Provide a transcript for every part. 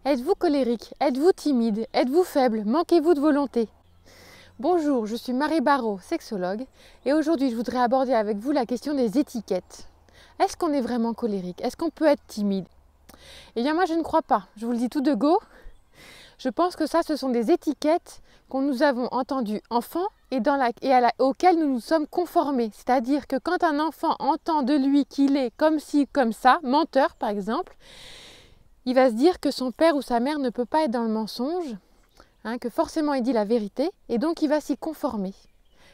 Êtes-vous colérique? Êtes-vous timide? Êtes-vous faible? Manquez-vous de volonté? Bonjour, je suis Marie Barraud, sexologue, et aujourd'hui je voudrais aborder avec vous la question des étiquettes. Est-ce qu'on est vraiment colérique? Est-ce qu'on peut être timide? Eh bien moi je ne crois pas, je vous le dis tout de go. Je pense que ça, ce sont des étiquettes qu'on nous avons entendues enfant auxquelles nous nous sommes conformés. C'est-à-dire que quand un enfant entend de lui qu'il est comme ci, comme ça, menteur par exemple, il va se dire que son père ou sa mère ne peut pas être dans le mensonge, que forcément il dit la vérité, et donc il va s'y conformer.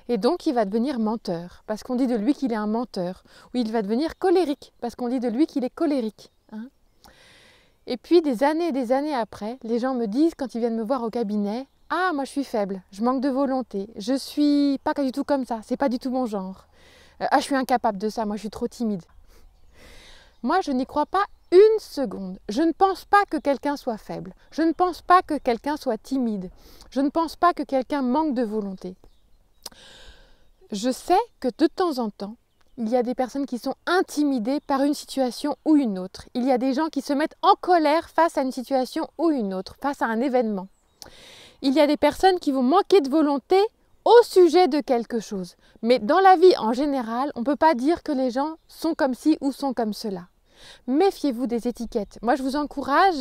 Et donc il va devenir menteur, parce qu'on dit de lui qu'il est un menteur. Ou il va devenir colérique, parce qu'on dit de lui qu'il est colérique. Et puis des années après, les gens me disent quand ils viennent me voir au cabinet, « Ah, moi je suis faible, je manque de volonté, je suis pas du tout comme ça, c'est pas du tout mon genre. Ah, je suis incapable de ça, moi je suis trop timide. » Moi je n'y crois pas une seconde. Je ne pense pas que quelqu'un soit faible. Je ne pense pas que quelqu'un soit timide. Je ne pense pas que quelqu'un manque de volonté. Je sais que de temps en temps, il y a des personnes qui sont intimidées par une situation ou une autre. Il y a des gens qui se mettent en colère face à une situation ou une autre, face à un événement. Il y a des personnes qui vont manquer de volonté au sujet de quelque chose. Mais dans la vie en général, on ne peut pas dire que les gens sont comme ci ou sont comme cela. Méfiez-vous des étiquettes. Moi, je vous encourage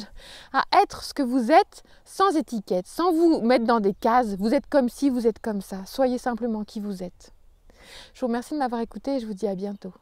à être ce que vous êtes sans étiquette, sans vous mettre dans des cases. Vous êtes comme ci, vous êtes comme ça. Soyez simplement qui vous êtes. Je vous remercie de m'avoir écouté et je vous dis à bientôt.